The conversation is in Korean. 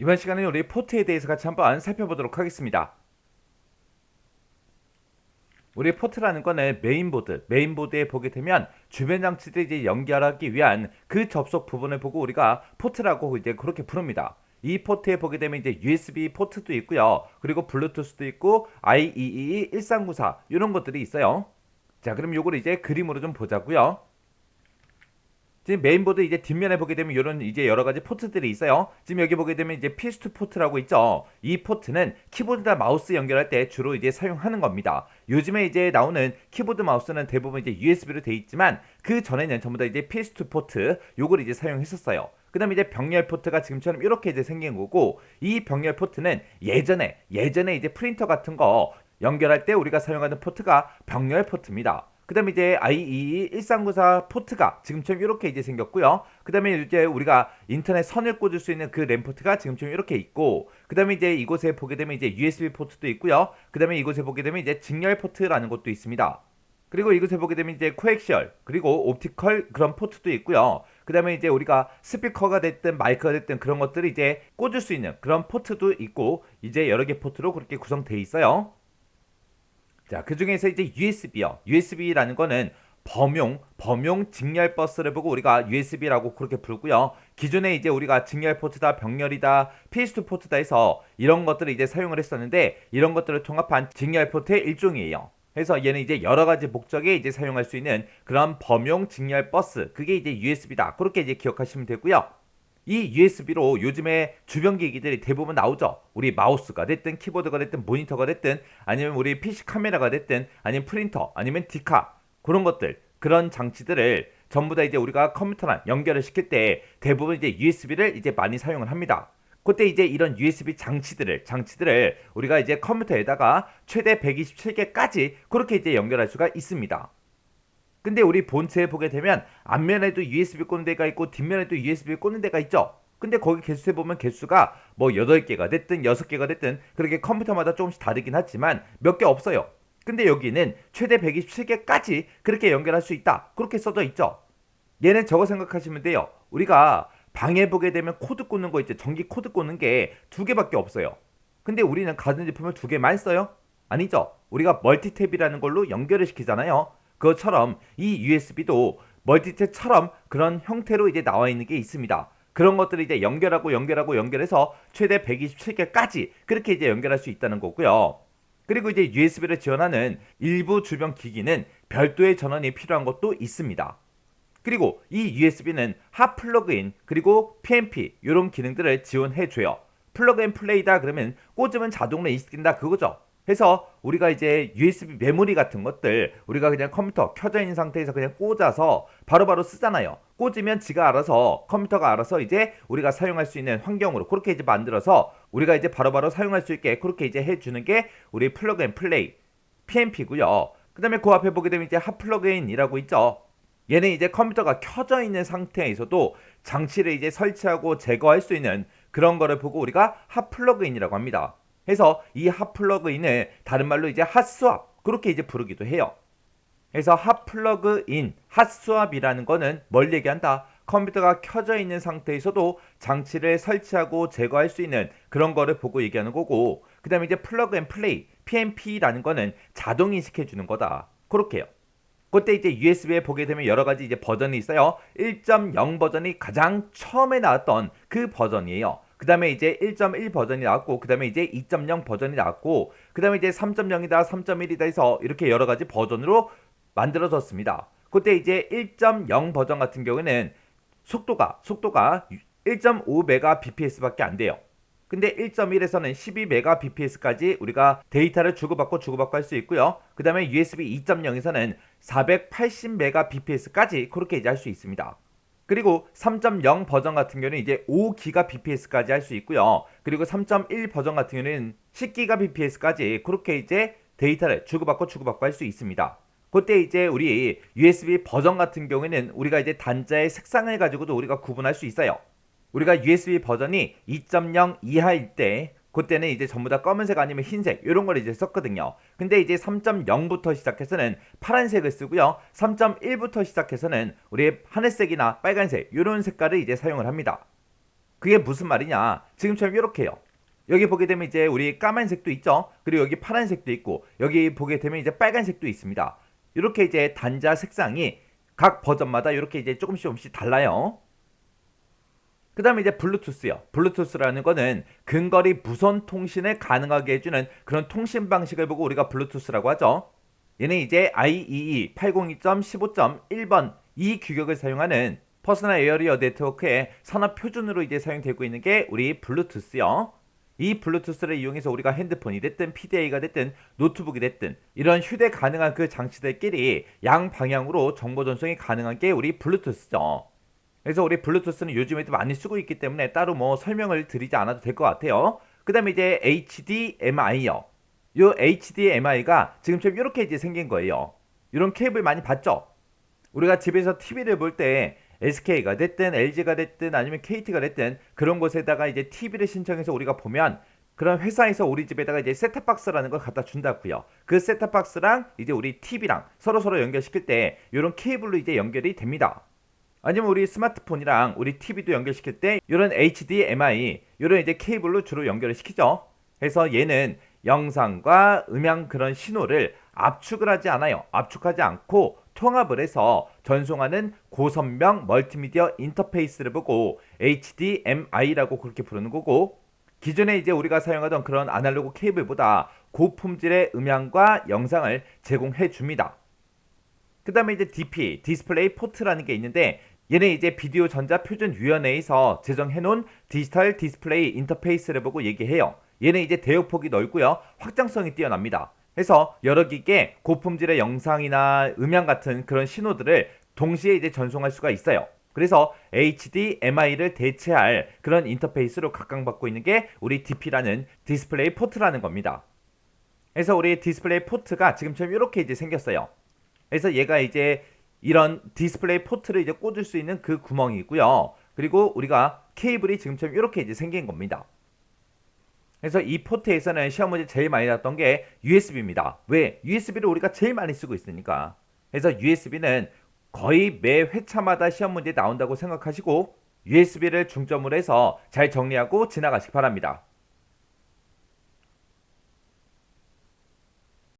이번 시간에 우리 포트에 대해서 같이 한번 살펴보도록 하겠습니다. 우리 포트라는 거는 메인보드에 보게 되면 주변 장치들이 이제 연결하기 위한 그 접속 부분을 보고 우리가 포트라고 이제 그렇게 부릅니다. 이 포트에 보게 되면 이제 USB 포트도 있고요. 그리고 블루투스도 있고 IEEE 1394 이런 것들이 있어요. 자, 그럼 요걸 이제 그림으로 좀 보자고요. 지금 메인보드 이제 뒷면에 보게 되면 이런 이제 여러 가지 포트들이 있어요. 지금 여기 보게 되면 이제 PS2 포트라고 있죠. 이 포트는 키보드나 마우스 연결할 때 주로 이제 사용하는 겁니다. 요즘에 이제 나오는 키보드 마우스는 대부분 이제 USB로 돼 있지만 그 전에는 전부 다 이제 PS2 포트 요걸 이제 사용했었어요. 그 다음에 이제 병렬 포트가 지금처럼 이렇게 이제 생긴 거고, 이 병렬 포트는 예전에 이제 프린터 같은 거 연결할 때 우리가 사용하는 포트가 병렬 포트입니다. 그 다음에 이제 IEEE 1394 포트가 지금처럼 이렇게 이제 생겼고요. 그 다음에 이제 우리가 인터넷 선을 꽂을 수 있는 그 램 포트가 지금처럼 이렇게 있고, 그 다음에 이제 이곳에 보게 되면 이제 USB 포트도 있고요. 그 다음에 이곳에 보게 되면 이제 직렬 포트라는 것도 있습니다. 그리고 이곳에 보게 되면 이제 코엑시얼 그리고 옵티컬 그런 포트도 있고요. 그 다음에 이제 우리가 스피커가 됐든 마이크가 됐든 그런 것들을 이제 꽂을 수 있는 그런 포트도 있고, 이제 여러 개 포트로 그렇게 구성되어 있어요. 자, 그 중에서 이제 USB요. USB라는 거는 범용 직렬 버스를 보고 우리가 USB라고 그렇게 부르고요. 기존에 이제 우리가 직렬 포트다, 병렬이다, PS2 포트다 해서 이런 것들을 이제 사용을 했었는데, 이런 것들을 통합한 직렬 포트의 일종이에요. 그래서 얘는 이제 여러 가지 목적에 이제 사용할 수 있는 그런 범용 직렬 버스, 그게 이제 USB다. 그렇게 이제 기억하시면 되고요. 이 USB로 요즘에 주변 기기들이 대부분 나오죠. 우리 마우스가 됐든 키보드가 됐든 모니터가 됐든 아니면 우리 PC 카메라가 됐든 아니면 프린터 아니면 디카, 그런 것들, 그런 장치들을 전부 다 이제 우리가 컴퓨터랑 연결을 시킬 때 대부분 이제 USB를 이제 많이 사용을 합니다. 그때 이제 이런 USB 장치들을 우리가 이제 컴퓨터에다가 최대 127개까지 그렇게 이제 연결할 수가 있습니다. 근데 우리 본체에 보게 되면 앞면에도 USB 꽂는 데가 있고 뒷면에도 USB 꽂는 데가 있죠. 근데 거기 개수에 보면 개수가 뭐 8개가 됐든 6개가 됐든 그렇게 컴퓨터마다 조금씩 다르긴 하지만 몇 개 없어요. 근데 여기는 최대 127개까지 그렇게 연결할 수 있다. 그렇게 써져 있죠. 얘는 저거 생각하시면 돼요. 우리가 방에 보게 되면 코드 꽂는 거 있죠. 전기 코드 꽂는 게 2개밖에 없어요. 근데 우리는 가전제품을 2개만 써요? 아니죠. 우리가 멀티탭이라는 걸로 연결을 시키잖아요. 그것처럼 이 USB도 멀티탭처럼 그런 형태로 이제 나와 있는 게 있습니다. 그런 것들을 이제 연결해서 최대 127개까지 그렇게 이제 연결할 수 있다는 거고요. 그리고 이제 USB를 지원하는 일부 주변 기기는 별도의 전원이 필요한 것도 있습니다. 그리고 이 USB는 핫 플러그인 그리고 PNP 이런 기능들을 지원해줘요. 플러그 앤 플레이다 그러면 꽂으면 자동으로 인식된다 그거죠. 그래서 우리가 이제 USB 메모리 같은 것들 우리가 그냥 컴퓨터 켜져 있는 상태에서 그냥 꽂아서 바로바로 쓰잖아요. 꽂으면 지가 알아서 컴퓨터가 알아서 이제 우리가 사용할 수 있는 환경으로 그렇게 이제 만들어서 우리가 이제 바로바로 사용할 수 있게 그렇게 이제 해주는 게 우리 플러그 앤 플레이 PNP고요. 그 다음에 그 앞에 보게 되면 이제 핫 플러그인이라고 있죠. 얘는 이제 컴퓨터가 켜져 있는 상태에서도 장치를 이제 설치하고 제거할 수 있는 그런 거를 보고 우리가 핫 플러그인이라고 합니다. 그래서 이 핫 플러그인을 다른 말로 이제 핫스왑 그렇게 이제 부르기도 해요. 그래서 핫 플러그인, 핫스왑이라는 거는 뭘 얘기한다? 컴퓨터가 켜져 있는 상태에서도 장치를 설치하고 제거할 수 있는 그런 거를 보고 얘기하는 거고, 그 다음에 이제 플러그 앤 플레이, PNP라는 거는 자동 인식해 주는 거다. 그렇게요. 그때 이제 USB에 보게 되면 여러 가지 이제 버전이 있어요. 1.0 버전이 가장 처음에 나왔던 그 버전이에요. 그 다음에 이제 1.1 버전이 나왔고, 그 다음에 이제 2.0 버전이 나왔고, 그 다음에 이제 3.0이다, 3.1이다 해서 이렇게 여러 가지 버전으로 만들어졌습니다. 그때 이제 1.0 버전 같은 경우에는 속도가 1.5Mbps 밖에 안 돼요. 근데 1.1에서는 12Mbps까지 우리가 데이터를 주고받고 할 수 있고요. 그 다음에 USB 2.0에서는 480Mbps까지 그렇게 이제 할 수 있습니다. 그리고 3.0 버전 같은 경우는 이제 5GBps까지 할 수 있고요. 그리고 3.1 버전 같은 경우는 10GBps까지 그렇게 이제 데이터를 주고받고 할 수 있습니다. 그때 이제 우리 USB 버전 같은 경우에는 우리가 이제 단자의 색상을 가지고도 우리가 구분할 수 있어요. 우리가 USB 버전이 2.0 이하일 때 그때는 이제 전부 다 검은색 아니면 흰색 이런 걸 이제 썼거든요. 근데 이제 3.0부터 시작해서는 파란색을 쓰고요. 3.1부터 시작해서는 우리 하늘색이나 빨간색 이런 색깔을 이제 사용을 합니다. 그게 무슨 말이냐? 지금처럼 이렇게요. 여기 보게 되면 이제 우리 까만색도 있죠. 그리고 여기 파란색도 있고 여기 보게 되면 이제 빨간색도 있습니다. 이렇게 이제 단자 색상이 각 버전마다 이렇게 이제 조금씩 달라요. 그 다음에 이제 블루투스요. 블루투스라는 거는 근거리 무선 통신을 가능하게 해주는 그런 통신 방식을 보고 우리가 블루투스라고 하죠. 얘는 이제 IEEE 802.15.1번 이 규격을 사용하는 퍼스널 에어리어 네트워크의 산업 표준으로 이제 사용되고 있는 게 우리 블루투스요. 이 블루투스를 이용해서 우리가 핸드폰이 됐든 PDA가 됐든 노트북이 됐든 이런 휴대 가능한 그 장치들끼리 양방향으로 정보 전송이 가능한 게 우리 블루투스죠. 그래서 우리 블루투스는 요즘에도 많이 쓰고 있기 때문에 따로 뭐 설명을 드리지 않아도 될 것 같아요. 그 다음에 이제 HDMI요. 요 HDMI가 지금처럼 이렇게 이제 생긴 거예요. 이런 케이블 많이 봤죠? 우리가 집에서 TV를 볼 때 SK가 됐든 LG가 됐든 아니면 KT가 됐든 그런 곳에다가 이제 TV를 신청해서 우리가 보면 그런 회사에서 우리 집에다가 이제 셋탑박스라는 걸 갖다 준다고요. 그 셋탑박스랑 이제 우리 TV랑 서로 연결시킬 때 이런 케이블로 이제 연결이 됩니다. 아니면 우리 스마트폰이랑 우리 TV도 연결시킬 때 이런 HDMI 이런 이제 케이블로 주로 연결을 시키죠. 그래서 얘는 영상과 음향 그런 신호를 압축을 하지 않아요. 압축하지 않고 통합을 해서 전송하는 고선명 멀티미디어 인터페이스를 보고 HDMI라고 그렇게 부르는 거고, 기존에 이제 우리가 사용하던 그런 아날로그 케이블보다 고품질의 음향과 영상을 제공해 줍니다. 그 다음에 이제 DP, 디스플레이 포트라는 게 있는데 얘는 이제 비디오 전자표준위원회에서 제정해놓은 디지털 디스플레이 인터페이스를 보고 얘기해요. 얘는 이제 대역폭이 넓고요. 확장성이 뛰어납니다. 그래서 여러 기기의 고품질의 영상이나 음향 같은 그런 신호들을 동시에 이제 전송할 수가 있어요. 그래서 HDMI를 대체할 그런 인터페이스로 각광받고 있는 게 우리 DP라는 디스플레이 포트라는 겁니다. 그래서 우리 디스플레이 포트가 지금처럼 이렇게 이제 생겼어요. 그래서 얘가 이제 이런 디스플레이 포트를 이제 꽂을 수 있는 그 구멍이고요. 그리고 우리가 케이블이 지금처럼 이렇게 이제 생긴 겁니다. 그래서 이 포트에서는 시험 문제 제일 많이 나왔던 게 USB입니다. 왜? USB를 우리가 제일 많이 쓰고 있으니까. 그래서 USB는 거의 매 회차마다 시험 문제 나온다고 생각하시고 USB를 중점으로 해서 잘 정리하고 지나가시기 바랍니다.